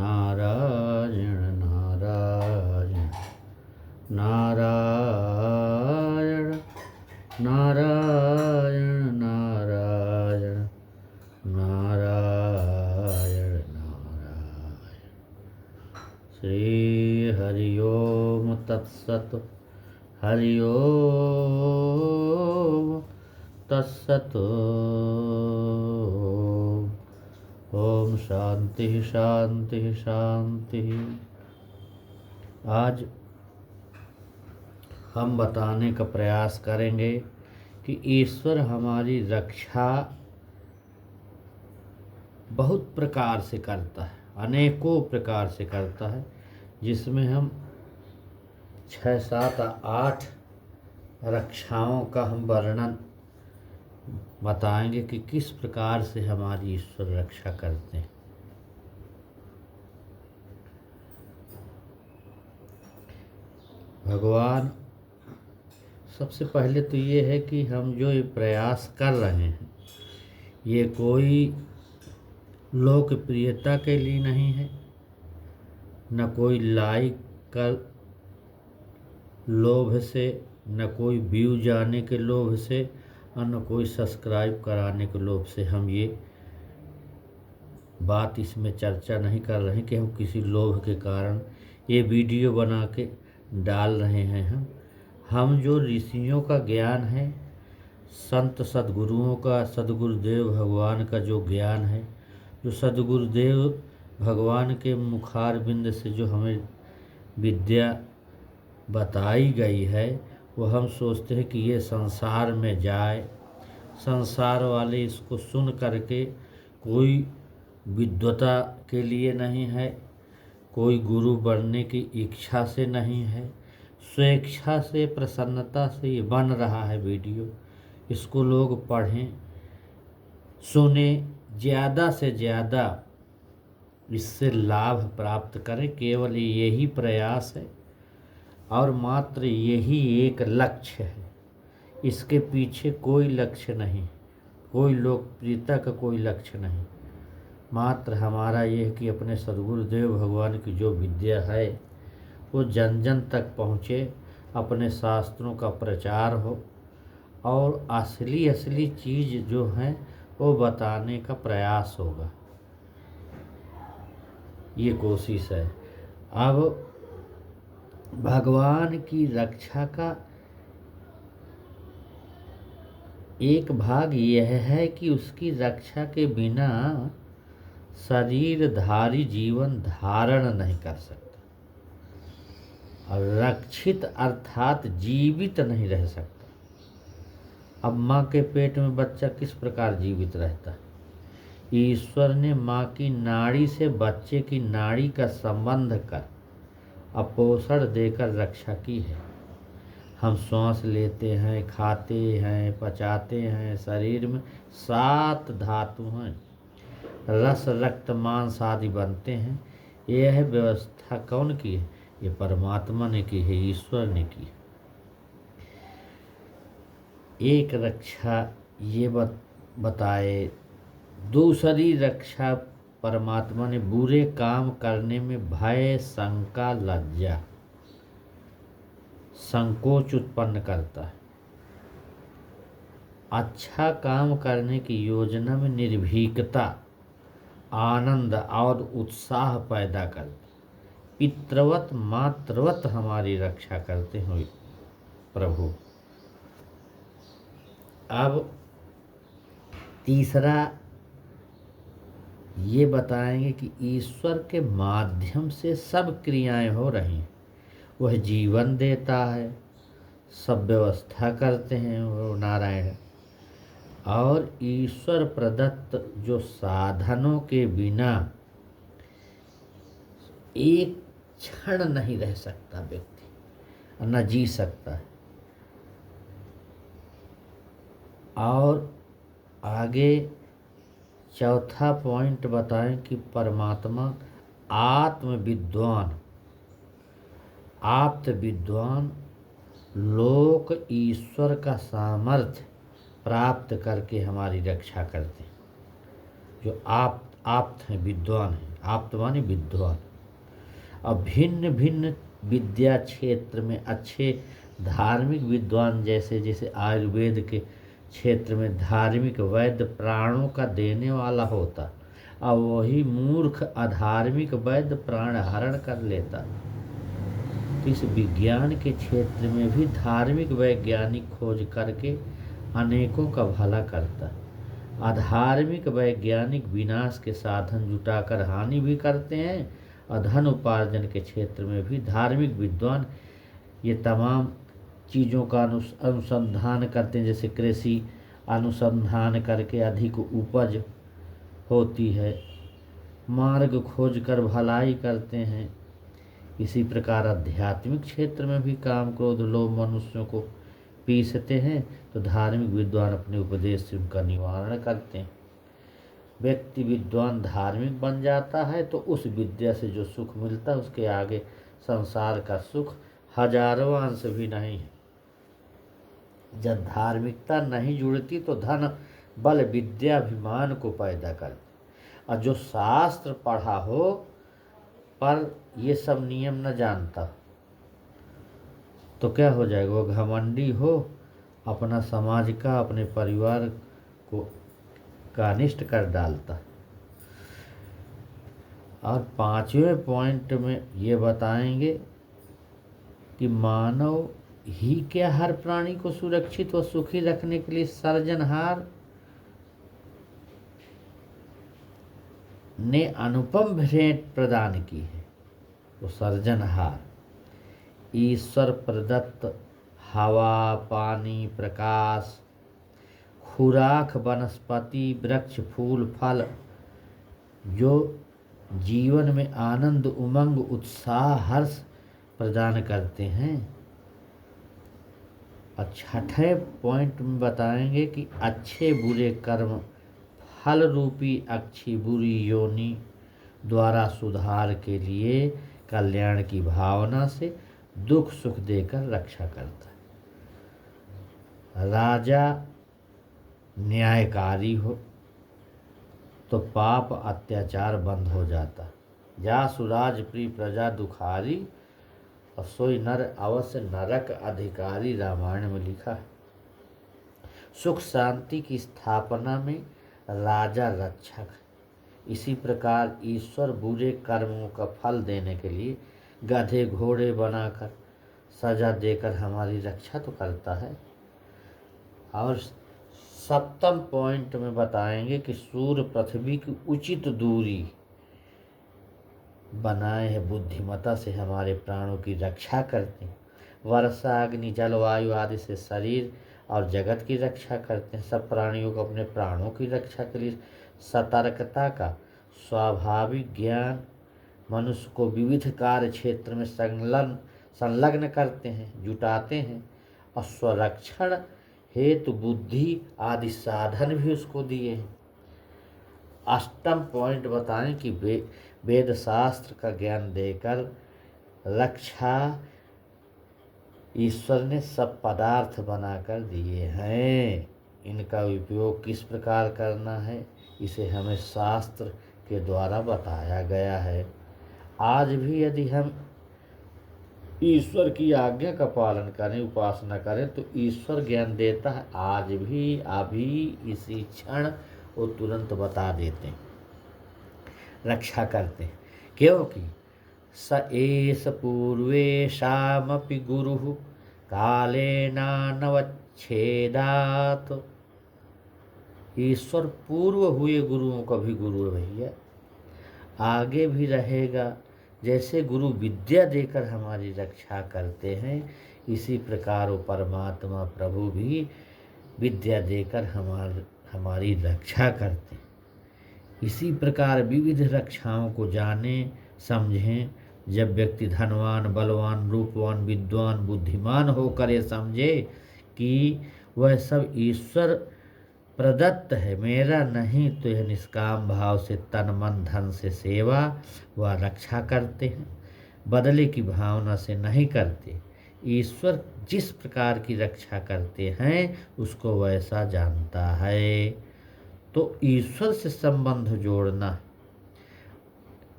नारायण नारायण नारायण नारायण नारायण नारायण नारायण। श्री हरि ओम तत्सत्। हरि ओम तत्सत्। ओम शांति शांति शांति। आज हम बताने का प्रयास करेंगे कि ईश्वर हमारी रक्षा बहुत प्रकार से करता है, अनेकों प्रकार से करता है, जिसमें हम 6, 7, 8 रक्षाओं का हम वर्णन बताएंगे कि किस प्रकार से हमारी ईश्वर रक्षा करते हैं। भगवान सबसे पहले तो ये है कि हम जो ये प्रयास कर रहे हैं, ये कोई लोकप्रियता के लिए नहीं है, न कोई लाइक का लोभ से, न कोई व्यू जाने के लोभ से, और न कोई सब्सक्राइब कराने के लोभ से हम ये बात इसमें चर्चा नहीं कर रहे हैं कि हम किसी लोभ के कारण ये वीडियो बना के डाल रहे हैं। हम जो ऋषियों का ज्ञान है, संत सद्गुरुओं का, सद्गुरुदेव भगवान का जो ज्ञान है, जो सद्गुरुदेव भगवान के मुखारबिंद से जो हमें विद्या बताई गई है, वो हम सोचते हैं कि ये संसार में जाए, संसार वाले इसको सुन करके कोई विद्वता के लिए नहीं है, कोई गुरु बनने की इच्छा से नहीं है, स्वेच्छा से, प्रसन्नता से ये बन रहा है वीडियो। इसको लोग पढ़ें, सुने, ज़्यादा से ज़्यादा इससे लाभ प्राप्त करें। केवल यही प्रयास है और मात्र यही एक लक्ष्य है। इसके पीछे कोई लक्ष्य नहीं, कोई लोकप्रियता का कोई लक्ष्य नहीं। मात्र हमारा ये है कि अपने सद्गुरुदेव भगवान की जो विद्या है वो जन जन तक पहुँचे, अपने शास्त्रों का प्रचार हो और असली चीज़ जो है वो बताने का प्रयास होगा। ये कोशिश है। अब भगवान की रक्षा का एक भाग यह है कि उसकी रक्षा के बिना शरीरधारी जीवन धारण नहीं कर सकता, और रक्षित अर्थात जीवित नहीं रह सकता। अब माँ के पेट में बच्चा किस प्रकार जीवित रहता है? ईश्वर ने माँ की नाड़ी से बच्चे की नाड़ी का संबंध कर अपोषण देकर रक्षा की है। हम श्वास लेते हैं, खाते हैं, पचाते हैं, शरीर में 7 धातु हैं, रस, रक्त, मांस आदि बनते हैं। यह व्यवस्था कौन की है? ये परमात्मा ने की है, ईश्वर ने की है। एक रक्षा ये बताए, दूसरी रक्षा परमात्मा ने बुरे काम करने में भय, शंका, लज्जा, संकोच उत्पन्न करता है। अच्छा काम करने की योजना में निर्भीकता, आनंद और उत्साह पैदा करता। पितृवत मातृवत हमारी रक्षा करते हैं प्रभु। अब तीसरा ये बताएंगे कि ईश्वर के माध्यम से सब क्रियाएं हो रही हैं। वह जीवन देता है, सब व्यवस्था करते हैं वो नारायण। और ईश्वर प्रदत्त जो साधनों के बिना एक क्षण नहीं रह सकता व्यक्ति, न जी सकता है। और आगे चौथा पॉइंट बताएं कि परमात्मा आत्मविद्वान, आप्त विद्वान लोक ईश्वर का सामर्थ्य प्राप्त करके हमारी रक्षा करते हैं। जो आप्त हैं, विद्वान हैं, आप्त माने विद्वान। अब भिन्न भिन्न विद्या क्षेत्र में अच्छे धार्मिक विद्वान, जैसे जैसे आयुर्वेद के क्षेत्र में धार्मिक वैद्य प्राणों का देने वाला होता, अब वही मूर्ख अधार्मिक वैद्य प्राण हरण कर लेता। इस विज्ञान के क्षेत्र में भी धार्मिक वैज्ञानिक खोज करके अनेकों का भला करता। अधार्मिक वैज्ञानिक विनाश के साधन जुटाकर हानि भी करते हैं, और धन उपार्जन के क्षेत्र में भी धार्मिक विद्वान ये तमाम चीज़ों का अनुसंधान करते हैं। जैसे कृषि अनुसंधान करके अधिक उपज होती है, मार्ग खोज कर भलाई करते हैं। इसी प्रकार आध्यात्मिक क्षेत्र में भी काम क्रोध लोभ मनुष्यों को पीसते हैं, तो धार्मिक विद्वान अपने उपदेश से उनका निवारण करते हैं। व्यक्ति विद्वान धार्मिक बन जाता है तो उस विद्या से जो सुख मिलता है उसके आगे संसार का सुख हजारों अंश भी नहीं है। जब धार्मिकता नहीं जुड़ती तो धन बल विद्या अभिमान को पैदा करती, और जो शास्त्र पढ़ा हो पर ये सब नियम न जानता तो क्या हो जाएगा, वो घमंडी हो, अपना समाज का अपने परिवार को का अनिष्ट कर डालता। और पांचवें पॉइंट में ये बताएंगे कि मानव ही क्या हर प्राणी को सुरक्षित व सुखी रखने के लिए सर्जनहार ने अनुपम भेंट प्रदान की है। तो सर्जनहार ईश्वर प्रदत्त हवा पानी प्रकाश खुराक वनस्पति वृक्ष फूल फल जो जीवन में आनंद उमंग उत्साह हर्ष प्रदान करते हैं। और छठे पॉइंट में बताएंगे कि अच्छे बुरे कर्म फल रूपी अच्छी बुरी योनि द्वारा सुधार के लिए कल्याण की भावना से दुख सुख देकर रक्षा करता है। राजा न्यायकारी हो तो पाप अत्याचार बंद हो जाता। जा सुराज प्रिय प्रजा दुखारी और सोई नर अवश्य नरक अधिकारी, रामायण में लिखा है। सुख शांति की स्थापना में राजा रक्षक है। इसी प्रकार ईश्वर बुरे कर्मों का फल देने के लिए गधे घोड़े बनाकर सजा देकर हमारी रक्षा तो करता है। और सप्तम पॉइंट में बताएंगे कि सूर्य पृथ्वी की उचित दूरी बनाए है बुद्धिमता से हमारे प्राणों की रक्षा करते हैं। वर्षा अग्नि जलवायु आदि से शरीर और जगत की रक्षा करते हैं। सब प्राणियों को अपने प्राणों की रक्षा के लिए सतर्कता का स्वाभाविक ज्ञान मनुष्य को विविध कार्य क्षेत्र में संलग्न करते हैं, जुटाते हैं, और स्वरक्षण हेतु बुद्धि आदि साधन भी उसको दिए हैं। अष्टम पॉइंट बताएं कि वेद शास्त्र का ज्ञान देकर रक्षा ईश्वर ने सब पदार्थ बनाकर दिए हैं। इनका उपयोग किस प्रकार करना है इसे हमें शास्त्र के द्वारा बताया गया है। आज भी यदि हम ईश्वर की आज्ञा का पालन करें उपासना करें तो ईश्वर ज्ञान देता है। आज भी अभी इसी क्षण वो तुरंत बता देते हैं, रक्षा करते हैं। क्योंकि स एष पूर्वेषामपि गुरुः कालेनानवच्छेदात्। ईश्वर पूर्व हुए गुरुओं का भी गुरु है भैया, आगे भी रहेगा। जैसे गुरु विद्या देकर हमारी रक्षा करते हैं इसी प्रकार वो परमात्मा प्रभु भी विद्या देकर हमारी रक्षा करते हैं। इसी प्रकार विविध रक्षाओं को जानें समझें। जब व्यक्ति धनवान बलवान रूपवान विद्वान बुद्धिमान होकर ये समझे कि वह सब ईश्वर प्रदत्त है मेरा नहीं, तो यह निष्काम भाव से तन मन धन से सेवा व रक्षा करते हैं, बदले की भावना से नहीं करते। ईश्वर जिस प्रकार की रक्षा करते हैं उसको वैसा जानता है। तो ईश्वर से संबंध जोड़ना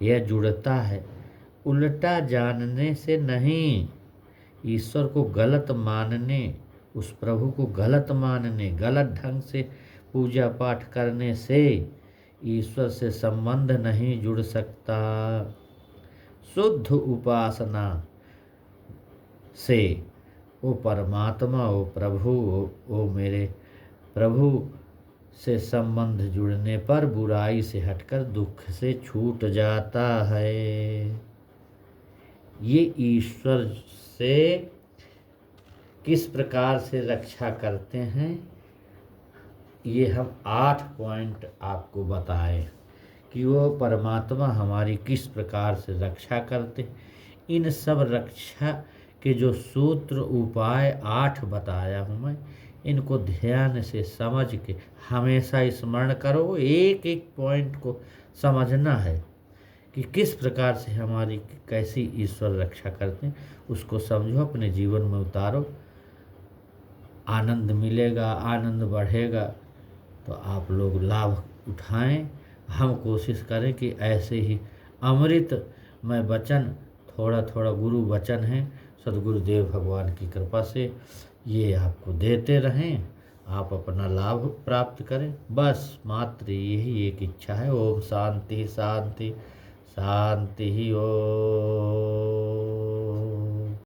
यह जुड़ता है उल्टा जानने से नहीं। ईश्वर को गलत मानने, उस प्रभु को गलत मानने, गलत ढंग से पूजा पाठ करने से ईश्वर से संबंध नहीं जुड़ सकता। शुद्ध उपासना से ओ परमात्मा, ओ प्रभु, ओ मेरे प्रभु से संबंध जुड़ने पर बुराई से हटकर दुख से छूट जाता है। ये ईश्वर से किस प्रकार से रक्षा करते हैं, ये हम 8 पॉइंट आपको बताए कि वो परमात्मा हमारी किस प्रकार से रक्षा करते। इन सब रक्षा के जो सूत्र उपाय 8 बताया हूँ मैं, इनको ध्यान से समझ के हमेशा स्मरण करो। एक एक पॉइंट को समझना है कि किस प्रकार से हमारी कैसी ईश्वर रक्षा करते हैं, उसको समझो, अपने जीवन में उतारो। आनंद मिलेगा, आनंद बढ़ेगा, तो आप लोग लाभ उठाएं। हम कोशिश करें कि ऐसे ही अमृत में वचन, थोड़ा थोड़ा गुरु वचन है, सदगुरुदेव भगवान की कृपा से ये आपको देते रहें, आप अपना लाभ प्राप्त करें। बस मात्र यही एक इच्छा है। ओम शांति शांति शांति ही। ओम।